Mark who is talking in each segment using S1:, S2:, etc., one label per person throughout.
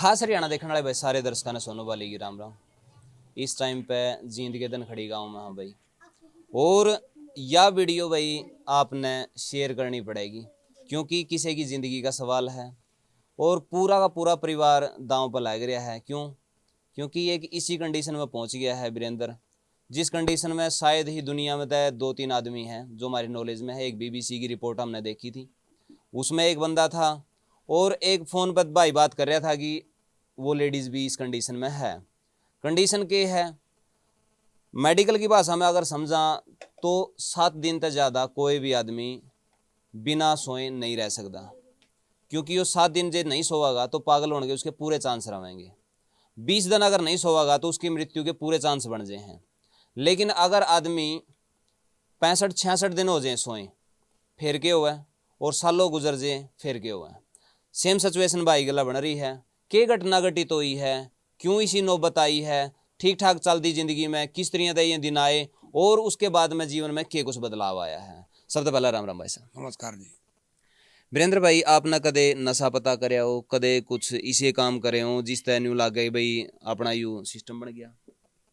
S1: खास हरियाणा देखने वाले भाई सारे दर्शकों ने सोनू वाली की राम राम। इस टाइम पे जींद के दिन खड़ी गाँव में हाँ भाई। और यह वीडियो भाई आपने शेयर करनी पड़ेगी क्योंकि किसी की ज़िंदगी का सवाल है और पूरा का पूरा परिवार दांव पर लग रहा है। क्यों? क्योंकि एक इसी कंडीशन में पहुंच गया है वीरेंद्र, जिस कंडीशन में शायद ही दुनिया में तो 2-3 आदमी हैं जो हमारी नॉलेज में है। एक बीबीसी की रिपोर्ट हमने देखी थी, उसमें एक बंदा था और एक फ़ोन पर भाई बात कर रहा था कि वो लेडीज़ भी इस कंडीशन में है। कंडीशन के है मेडिकल की भाषा में अगर समझा तो 7 दिन तक ज़्यादा कोई भी आदमी बिना सोए नहीं रह सकता, क्योंकि वो 7 दिन जो नहीं सोएगा तो पागल होने के उसके पूरे चांस रहेंगे। 20 दिन अगर नहीं सोएगा तो उसकी मृत्यु के पूरे चांस बन जाए हैं। लेकिन अगर आदमी 65-66 दिन हो जाए सोए फिर के हुआ और सालों गुजर जाए फिर के हुआ। सेम सिचुएशन भाई गला बन रही है। के घटना घटित हुई है, क्यों इसी नौबत आई है, ठीक ठाक चलती जिंदगी में किस तरह ये दिन आए और उसके बाद में जीवन में के कुछ बदलाव आया है। सबसे पहला राम राम भाई साहब।
S2: नमस्कार जी।
S1: वीरेंद्र भाई, आपने कदे नशा पता करे हो, कदे कुछ इसे काम करे हो जिस तरह न्यू लाग गई भाई अपना यू सिस्टम बन गया?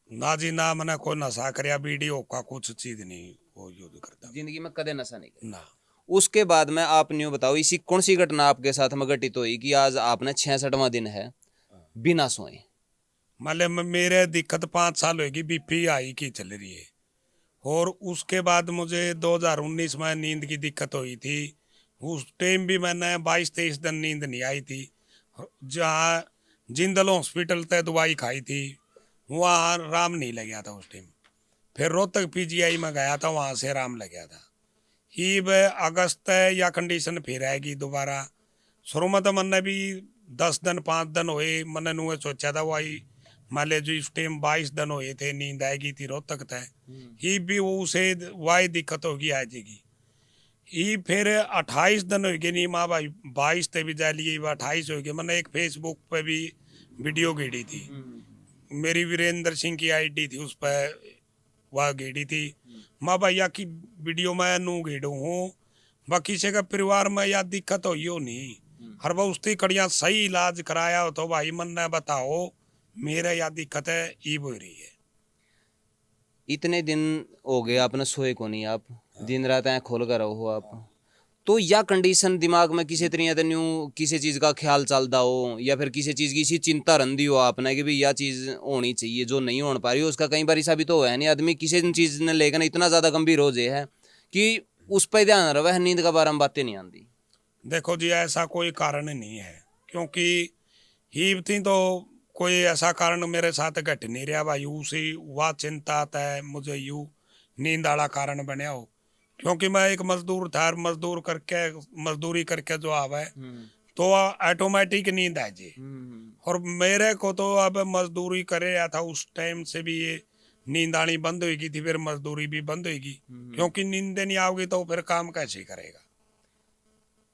S2: ना जी ना, मैंने कोई नशा करया वीडियो का कुछ चीज नहीं वो यूज करता
S1: जिंदगी में कदे नशा नहीं किया?
S2: ना।
S1: उसके बाद में आप न्यू बताओ इसी कौन सी घटना आपके साथ में घटित हुई कि आज आपने 66वां दिन है बिना सोए?
S2: मतलब मेरे दिक्कत 5 साल होगी, बीपी आई की चल रही है। और उसके बाद मुझे 2019 में नींद की दिक्कत हुई थी। उस टाइम भी मैंने 22-23 दिन नींद नहीं आई थी। जहाँ जिंदल हॉस्पिटल तक दवाई खाई थी, वहाँ आराम नहीं लग था उस टाइम। फिर रोहतक पीजीआई में गया था, वहाँ से आराम लग गया था। ही वह अगस्त है या कंडीशन फिर आएगी दोबारा। शुरू में तो मैंने भी 10 दिन 5 दिन हुए, मैंने नुए सोचा था वही मान ले जो इस टाइम 22 दिन हुए थे, नींद आएगी थी रोहतक तक ही भी वो उसे वाई दिक्कत होगी आ जाएगी। ही फिर 28 दिन हो गए नहीं माँ भाई, 22 ते भी जा लिए 28 हो गए। मैंने एक फेसबुक पे भी वीडियो गेड़ी थी, मेरी वीरेंद्र सिंह की आईडी थी, उस पर वह गेड़ी थी। माँ भैया की वीडियो में नू गेड़ू हूँ, बाकी से का परिवार में या दिक्कत हो यो नहीं। हर बार उसकी कड़िया सही इलाज कराया हो तो भाई मन ने बताओ मेरा या दिक्कत है ई हो रही है।
S1: इतने दिन हो गए आपने सोए को नहीं, आप दिन रात ऐ खोल कर रहो आप, तो या कंडीशन दिमाग में किसी तरह से न्यू किसी चीज का ख्याल चलता हो या फिर किसी चीज की इसी चिंता रंदी हो आपने कि भाई यह चीज होनी चाहिए जो नहीं हो पा रही हो। उसका कई बार ऐसा भी तो है नहीं, आदमी किसी चीज ने लेकर इतना ज्यादा गंभीर हो जाए है कि उस पर ध्यान रहे, नींद का बारे में बातें नहीं आती।
S2: देखो जी ऐसा कोई कारण नहीं है, क्योंकि ही थी तो कोई ऐसा कारण मेरे साथ घट नहीं रहा भाई। उसी वह चिंता तय मुझे यू नींद वाला कारण बनया हो, क्योंकि मैं एक मजदूर था, मजदूर करके मजदूरी करके जो आवे तो ऑटोमेटिक नींद आ जाए। और मेरे को तो अब मजदूरी करे या था उस टाइम से भी ये नींद आनी बंद होगी थी, फिर मजदूरी भी बंद होगी, क्योंकि नींद नहीं आओगी तो फिर काम कैसे करेगा।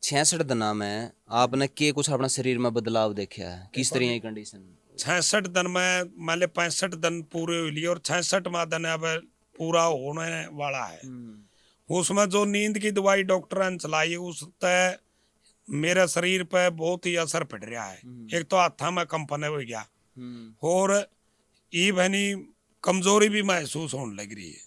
S1: 66 दिना में आपने के कुछ अपना शरीर में बदलाव देखा है, किस तरह की कंडीशन?
S2: 66 दिन में मान ले 65 दिन पूरे हो लिए और 66वां दिन अब पूरा होने वाला है। उसमें जो नींद की दवाई डॉक्टर ने चलाई उस तय मेरे शरीर पे बहुत ही असर पड़ रहा है। एक तो हाथा में कंपन हो गया और ई बनी कमजोरी भी महसूस होने लग रही है।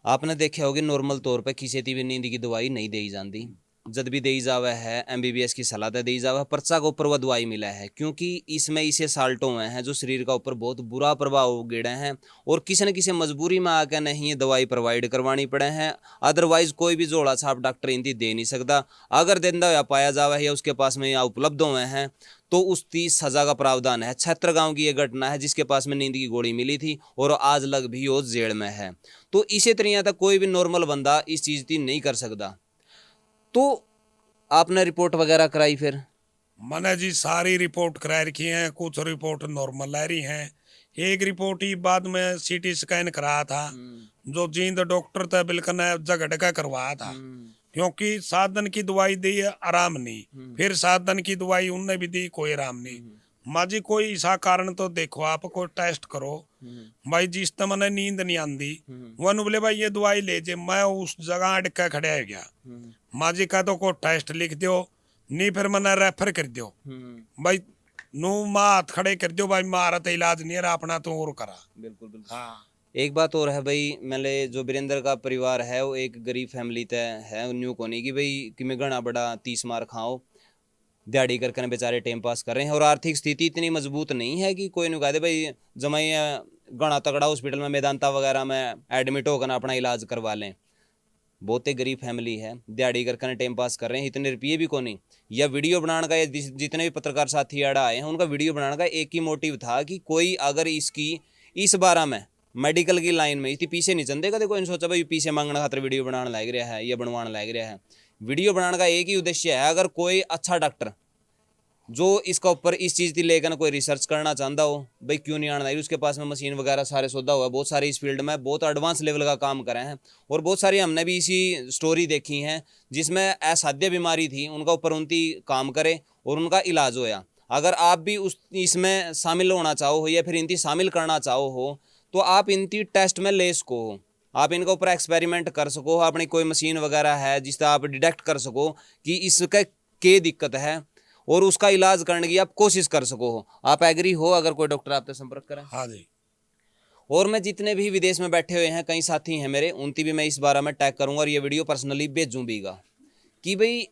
S1: आपने देखा होगा नॉर्मल तौर पे किसी भी नींद की दवाई नहीं दी जाती, जब भी दी जावे है एमबीबीएस की सलाह तो दी जावे, पर्चा के ऊपर वह दवाई मिला है क्योंकि इसमें इसे साल्टों हुए हैं जो शरीर का ऊपर बहुत बुरा प्रभाव गिरे हैं और किसी न किसी मजबूरी में आकर नहीं ये दवाई प्रोवाइड करवानी पड़े हैं। अदरवाइज कोई भी जोड़ा छाप डॉक्टर इनकी दे नहीं सकता। अगर देंदा या पाया जावे या उसके पास में या उपलब्ध हुए हैं तो उसकी सजा का प्रावधान है। छत्रगांव की यह घटना है जिसके पास में नींद की गोली मिली थी और आज लग भी वो जेल में है। तो इसी तरह तक कोई भी नॉर्मल बंदा इस चीज की नहीं कर सकता। तो आपने रिपोर्ट वगैरह कराई फिर?
S2: मैंने जी सारी रिपोर्ट करा रखी है, कुछ रिपोर्ट नॉर्मल आ रही हैं। एक रिपोर्ट ही बाद में सीटी स्कैन कराया था, जो जींद डॉक्टर था बिल्कुल जगह का करवाया था, क्योंकि 7 दिन की दवाई दी आराम नहीं, फिर 7 दिन की दवाई उनने भी दी कोई आराम नहीं। माँ जी कोई ऐसा कारण तो देखो, आप कोई टेस्ट करो भाई। जिस तरह मैंने नींद नहीं आती वन बोले भाई ये दवाई ले जे, मैं उस जगह अटका खड़ा हो गया। माँ जी का तो कोई टेस्ट लिख दो, नहीं फिर मैंने रेफर कर दियो भाई, नू माँ हाथ खड़े कर दियो भाई, मारा तो इलाज नहीं है अपना तो और करा।
S1: बिल्कुल बिल्कुल।
S2: हाँ
S1: एक बात और है भाई, मैंने जो वीरेंद्र का परिवार है वो एक गरीब फैमिली तय है, न्यू को नहीं कि भाई कि मैं घना बड़ा 30 मार खाओ, दिहाड़ी करके बेचारे टाइम पास कर रहे हैं, और आर्थिक स्थिति इतनी मजबूत नहीं है कि कोई नहीं कह दे भाई जमाई घना तगड़ा हॉस्पिटल में मेदांता वगैरह में एडमिट होकर अपना इलाज करवा लें। बहुत ही गरीब फैमिली है, दिहाड़ी करके टाइम पास कर रहे हैं, इतने रुपये भी को नहीं। या वीडियो बनाने का, जितने भी पत्रकार साथी आड़ा आए हैं उनका वीडियो बनाने का एक ही मोटिव था कि कोई अगर इसकी इस बारे में मेडिकल की लाइन में इतनी पीछे नहीं चलते, कभी कोई नहीं सोचा भाई पीछे मांगने खातर वीडियो बनाने लग रहा है या बनवाने लग रहा है। वीडियो बनाने का एक ही उद्देश्य है, अगर कोई अच्छा डॉक्टर जो इसका ऊपर इस चीज़ की लेकर कोई रिसर्च करना चाहता हो, भाई क्यों नहीं आना, उसके पास में मशीन वगैरह सारे सौदा हुआ, बहुत सारे इस फील्ड में बहुत एडवांस लेवल का काम करे हैं, और बहुत सारी हमने भी इसी स्टोरी देखी हैं जिसमें असाध्य बीमारी थी उनका ऊपर उनकी काम करे और उनका इलाज होया। अगर आप भी उस इसमें शामिल होना चाहो या फिर इनकी शामिल करना चाहो हो तो आप इनकी टेस्ट में ले सको, आप इनके ऊपर एक्सपेरिमेंट कर सको, अपनी कोई मशीन वगैरह है जिससे आप डिटेक्ट कर सको कि इसका क्या दिक्कत है और उसका इलाज करने की आप कोशिश कर सको हो। आप एग्री हो अगर कोई डॉक्टर आपसे संपर्क करें?
S2: हाँ जी।
S1: और मैं जितने भी विदेश में बैठे हुए हैं कई साथी हैं मेरे, उनकी भी मैं इस बारे में टैग करूंगा और ये वीडियो पर्सनली भेजूं भीगा कि भाई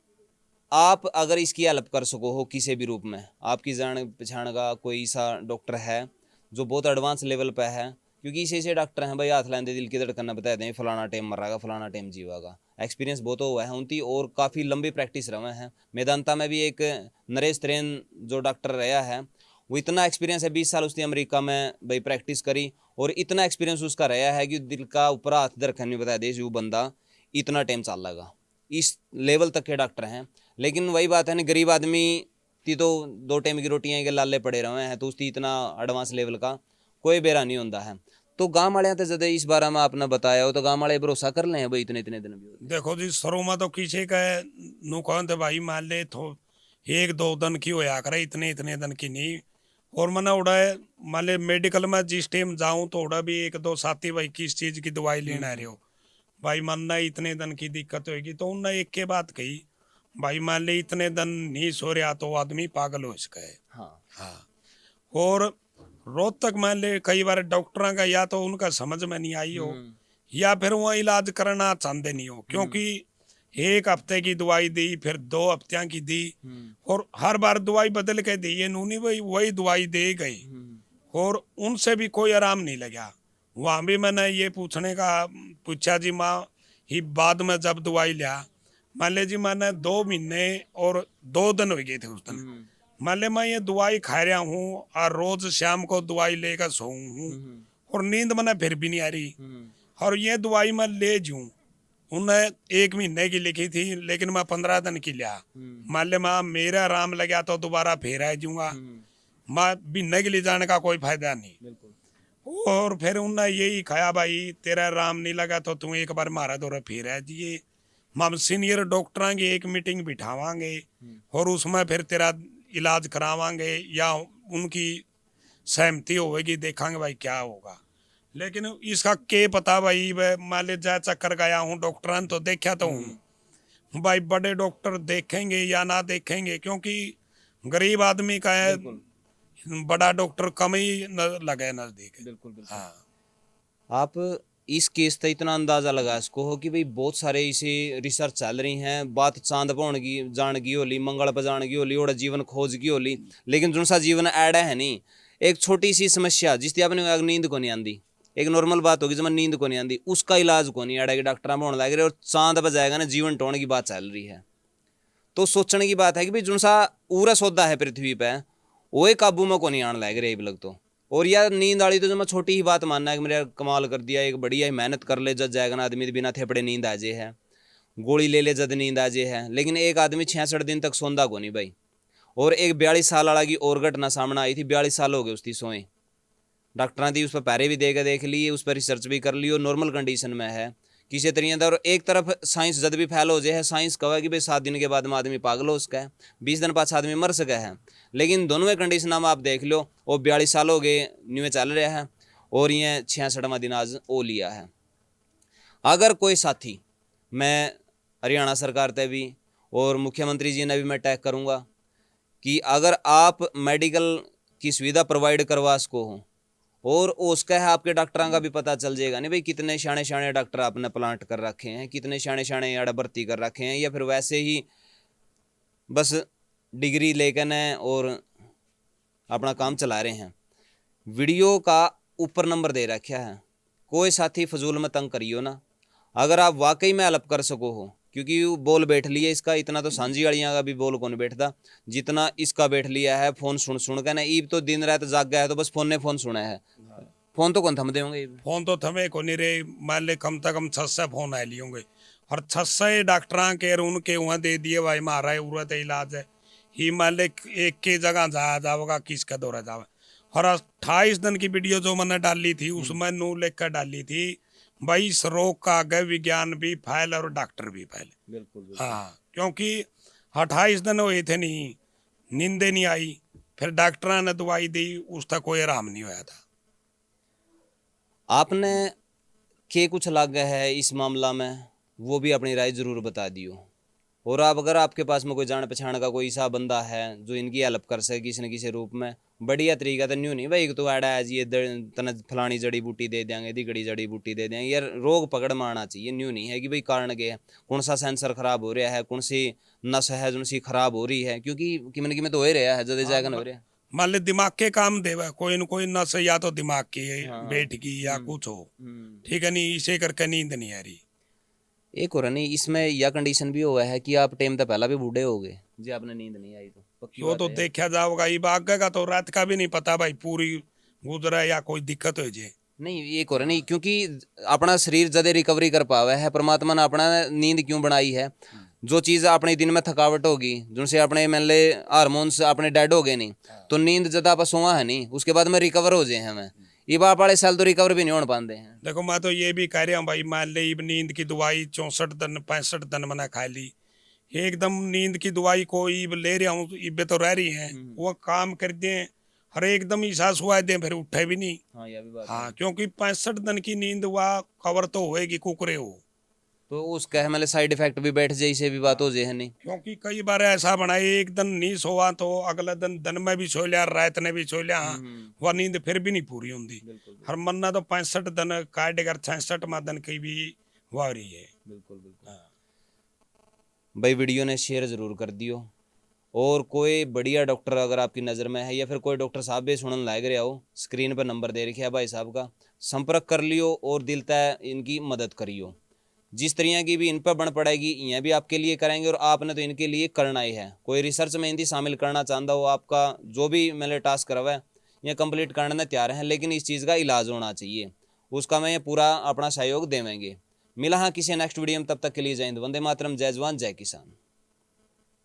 S1: आप अगर इसकी हेल्प कर सको हो किसी भी रूप में, आपकी जान पहचान का कोई ऐसा डॉक्टर है जो बहुत एडवांस लेवल पे है, क्योंकि ऐसे डॉक्टर हैं भाई हाथ लाते दिल की धड़कन बता दें फलाना टाइम मरेगा फलाना टाइम जीवागा, एक्सपीरियंस बहुत हुआ है उनकी और काफ़ी लंबी प्रैक्टिस रहे हैं। मेदांता में भी एक नरेश त्रेन जो डॉक्टर रहा है वो इतना एक्सपीरियंस है, 20 साल उसने अमेरिका में भाई प्रैक्टिस करी और इतना एक्सपीरियंस उसका रहा है कि दिल का ऊपर हाथ धड़कन नहीं बता दे वो बंदा इतना टाइम चल लगा, इस लेवल तक के डॉक्टर हैं। लेकिन वही बात है ना, गरीब आदमी की तो 2 टाइम की रोटियां के लाले पड़े रहे हैं, तो उसकी इतना एडवांस लेवल का कोई बेरा नहीं होता है। तो गांव वाले तो ज्यादा इस बारे में आपने बताया हो तो गांव वाले भरोसा कर ले भाई इतने इतने दिन भी होते।
S2: देखो जी शुरू में तो किसी का नु कौन थे भाई, मान ले तो 1-2 दिन की होया करे, इतने इतने दिन की नहीं। और मैंने उड़ा मान ले मेडिकल में जिस टाइम जाऊं तो उड़ा भी 1-2 साथी भाई किस चीज की दवाई लेना रहे हो भाई, मानना इतने दिन की दिक्कत होगी तो उनने एक के बात कही भाई, मान ले इतने दिन नहीं सो रहा तो आदमी पागल हो सका है।
S1: हाँ
S2: हाँ। और रोज तक मान ले कई बार डॉक्टरों का या तो उनका समझ में नहीं आई हो या फिर वो इलाज करना चाहते नहीं हो, क्योंकि 1 हफ्ते की दवाई दी फिर 2 हफ्ते की दी और हर बार दवाई बदल के दी, ये नूनी वही वही दवाई दे गई और उनसे भी कोई आराम नहीं लगा। वहाँ भी मैंने ये पूछने का पूछा जी माँ ही बाद में जब दवाई लिया, मान ले जी मैंने 2 महीने और 2 दिन हो गए थे उस दिन, मान ले मैं ये दवाई खा रहा हूँ और रोज शाम को दवाई लेकर सोऊं हूँ और नींद मैंने फिर भी नहीं आ रही, और ये दवाई मैं ले जूं, उन्हें 1 महीने की लिखी थी लेकिन मैं 15 दिन की लिया। मान ले माँ मेरा आराम लगा तो दोबारा फिर आ जाऊंगा, मैं महीने के लिए जाने का कोई फायदा नहीं। और फिर उन्हें यही खाया भाई तेरा आराम नहीं लगा तो तू एक बार मारा दौरा फिर आ जाइए, हम सीनियर डॉक्टर की एक मीटिंग बिठावांगे और उसमें फिर तेरा इलाज करावांगे या उनकी सहमति होगी, देखेंगे भाई क्या होगा। लेकिन इसका के पता भाई, मान ले जा चक्कर गया हूँ डॉक्टर ने तो देखा तो हूँ भाई, बड़े डॉक्टर देखेंगे या ना देखेंगे, क्योंकि गरीब आदमी का है बड़ा डॉक्टर कम ही लगे नजदीक।
S1: बिल्कुल।
S2: हाँ।
S1: आप इस केस से इतना अंदाजा लगा इसको हो कि भाई बहुत सारे इसे रिसर्च चल रही हैं, बात चांद पौन की जान की होली, मंगल पर जान की होली, और जीवन खोज की होली, लेकिन जो सा जीवन ऐड है नहीं, एक छोटी सी समस्या जिसकी आपने नींद को नहीं आती, एक नॉर्मल बात होगी जब नींद को नहीं आती, उसका इलाज को नहीं ऐड डॉक्टर में होने लग रहे और चांद पर जाएगा ना जीवन टोने की बात चल रही है। तो सोचने की बात है कि भाई जो सा पूरा सौदा है पृथ्वी पे वो एक काबू में को नहीं आने लग रहे लग तो। और यार नींद वाली तो जो मैं छोटी ही बात मानना है कि मेरे कमाल कर दिया, एक बढ़िया ही मेहनत कर ले जब जाएगा ना आदमी बिना थेपड़े नींद आ जाए है, गोली ले ले जद नींद आ जाए है, लेकिन एक आदमी 66 दिन तक सोंदा को नहीं भाई। और एक 42 साल वाला की और घटना सामने आई थी, 42 साल हो गए उसकी सोए, डॉक्टर ने उस पर पैरे भी देकर देख लिए, उस पर रिसर्च भी कर ली और नॉर्मल कंडीशन में है किसी तरीके। और एक तरफ साइंस जद भी फैल हो जाए है, साइंस कहा कि भाई 7 दिन के बाद में आदमी पागल हो उसका है, 20 दिन पाँच आदमी मर सका है, लेकिन दोनों में कंडीशन में आप देख लो वो 42 साल हो गए न्यू में चल रहा है और ये 66वां दिन आज ओ लिया है। अगर कोई साथी, मैं हरियाणा सरकार तय भी और मुख्यमंत्री जी ने भी मैं टैग करूँगा कि अगर आप मेडिकल की सुविधा प्रोवाइड करवा सको हो और उसका है आपके डॉक्टरों का भी पता चल जाएगा नहीं भाई कितने शाणे शाणे डॉक्टर आपने प्लांट कर रखे हैं, कितने शाणे शाणे यार भर्ती कर रखे हैं, या फिर वैसे ही बस डिग्री लेकर न और अपना काम चला रहे हैं। वीडियो का ऊपर नंबर दे रखा है, कोई साथी फजूल में तंग करियो ना। अगर आप वाकई में हेल्प कर सको हो, क्योंकि वो बोल बैठ लिया इसका, इतना तो सांझी वालियाँ का भी बोल कौन बैठता जितना इसका बैठ लिया है। फोन सुन सुन के ना ईब तो दिन रात जाग गया है, तो बस फोन ने फोन सुना है। फोन तो कौन थम देंगे,
S2: फोन तो थमे को नहीं रे, मान ले कम से कम 600 फोन आए लिए होंगे और 600 डॉक्टर के उनके वहाँ दे दिए भाई मारा है उरत इलाज है ही, मान ले एक के जगह जाया जाओगा किसका दौरा जावा। और 28 दिन की वीडियो जो मैंने डाली थी उसमें नू लिख कर डाली थी भाई इस रोग का आगे विज्ञान भी फैल और डॉक्टर भी फैल।
S1: बिल्कुल
S2: हाँ, क्योंकि 28 दिन हुए थे नहीं, नींदे नहीं आई, फिर डॉक्टर ने दवाई दी, उसका कोई आराम नहीं हुआ था।
S1: आपने के कुछ लग है इस मामला में, वो भी अपनी राय जरूर बता दियो। और आप अगर आपके पास में कोई जान पहचान का कोई ऐसा बंदा है जो इनकी हेल्प कर सके किसी न किसी रूप में, बढ़िया तरीका तो न्यू नहीं भाई तो ऐड है जी तना फलानी जड़ी बूटी दे देंगे, दिगड़ी जड़ी बूटी दे देंगे, यार रोग पकड़ में आना चाहिए। न्यू नहीं है कि भाई कारण के कौन सा सेंसर खराब हो रहा है, कौन सी नस है जो सी खराब हो रही है, क्योंकि किमें किमें तो हो ही रहा है, जदे जाएगा ना हो रहा है।
S2: मान ले दिमाग के काम देवा कोई न कोई नस या तो दिमाग की बैठ की या कुछ हो, ठीक है नहीं, इसे करके नींद नहीं आ रही।
S1: एक और नहीं इसमें यह कंडीशन भी हुआ है कि आप टाइम तो पहला भी बूढ़े हो गए जी, आपने नींद नहीं आई तो पक्की
S2: वो
S1: बात
S2: तो
S1: है।
S2: देखा जाओगा, ये आगे का तो रात का भी नहीं पता भाई पूरी गुजरा या कोई दिक्कत हो जाए।
S1: नहीं एक और नहीं, क्योंकि अपना शरीर जदे रिकवरी कर पावे है, परमात्मा ने अपना नींद क्यों बनाई है। जो चीज़ अपने दिन में थकावट होगी जिनसे अपने मान ले हारमोन्स अपने डेड हो गए नहीं, तो नींद जदा आप सोआ है नहीं उसके बाद में रिकवर हो जाए हमें, ये बाप वाले साल तो रिकवर भी नहीं हो पाते हैं।
S2: देखो मैं तो ये भी कह रहा हूँ भाई, मान ले अब नींद की दवाई 64 दिन 65 दिन मैंने खा ली, एकदम नींद की दवाई को इब ले रहा हूँ, इबे तो रह रही है वो काम कर दे, हर एकदम ही सांस हुआ दे फिर उठे भी नहीं।
S1: हाँ यह भी बात
S2: हाँ,
S1: है।
S2: क्योंकि 65 दिन की नींद हुआ कवर तो होएगी कुकरे हो,
S1: तो उसका मतलब साइड इफेक्ट भी बैठ जाए, इसे भी बात हो जाए है नहीं।
S2: क्योंकि कई बार ऐसा बना एक दिन नहीं सोआ तो अगला दिन दिन में भी सो लिया रात ने भी सो लिया, वह नींद फिर भी नहीं पूरी होती। हर मन्ना तो 65 दिन काट कर 66वां दिन की भी हुआ रही है।
S1: बिल्कुल बिल्कुल भाई, वीडियो ने शेयर ज़रूर कर दियो। और कोई बढ़िया डॉक्टर अगर आपकी नज़र में है या फिर कोई डॉक्टर साहब भी सुनने लाग रहा हो, स्क्रीन पर नंबर दे रखे है भाई साहब का, संपर्क कर लियो और दिल तय इनकी मदद करियो। जिस तरह की भी इन पर बन पड़ेगी यह भी आपके लिए करेंगे, और आपने तो इनके लिए करना ही है। कोई रिसर्च में इनकी शामिल करना चाहता हो, आपका जो भी मैंने टास्क करवा है यह कंप्लीट करने तैयार हैं, लेकिन इस चीज़ का इलाज होना चाहिए, उसका मैं पूरा अपना सहयोग देवेंगे। मिला हाँ किसी नेक्स्ट वीडियो में, तब तक के लिए जय हिंद, वंदे मातरम, जय जवान जय किसान।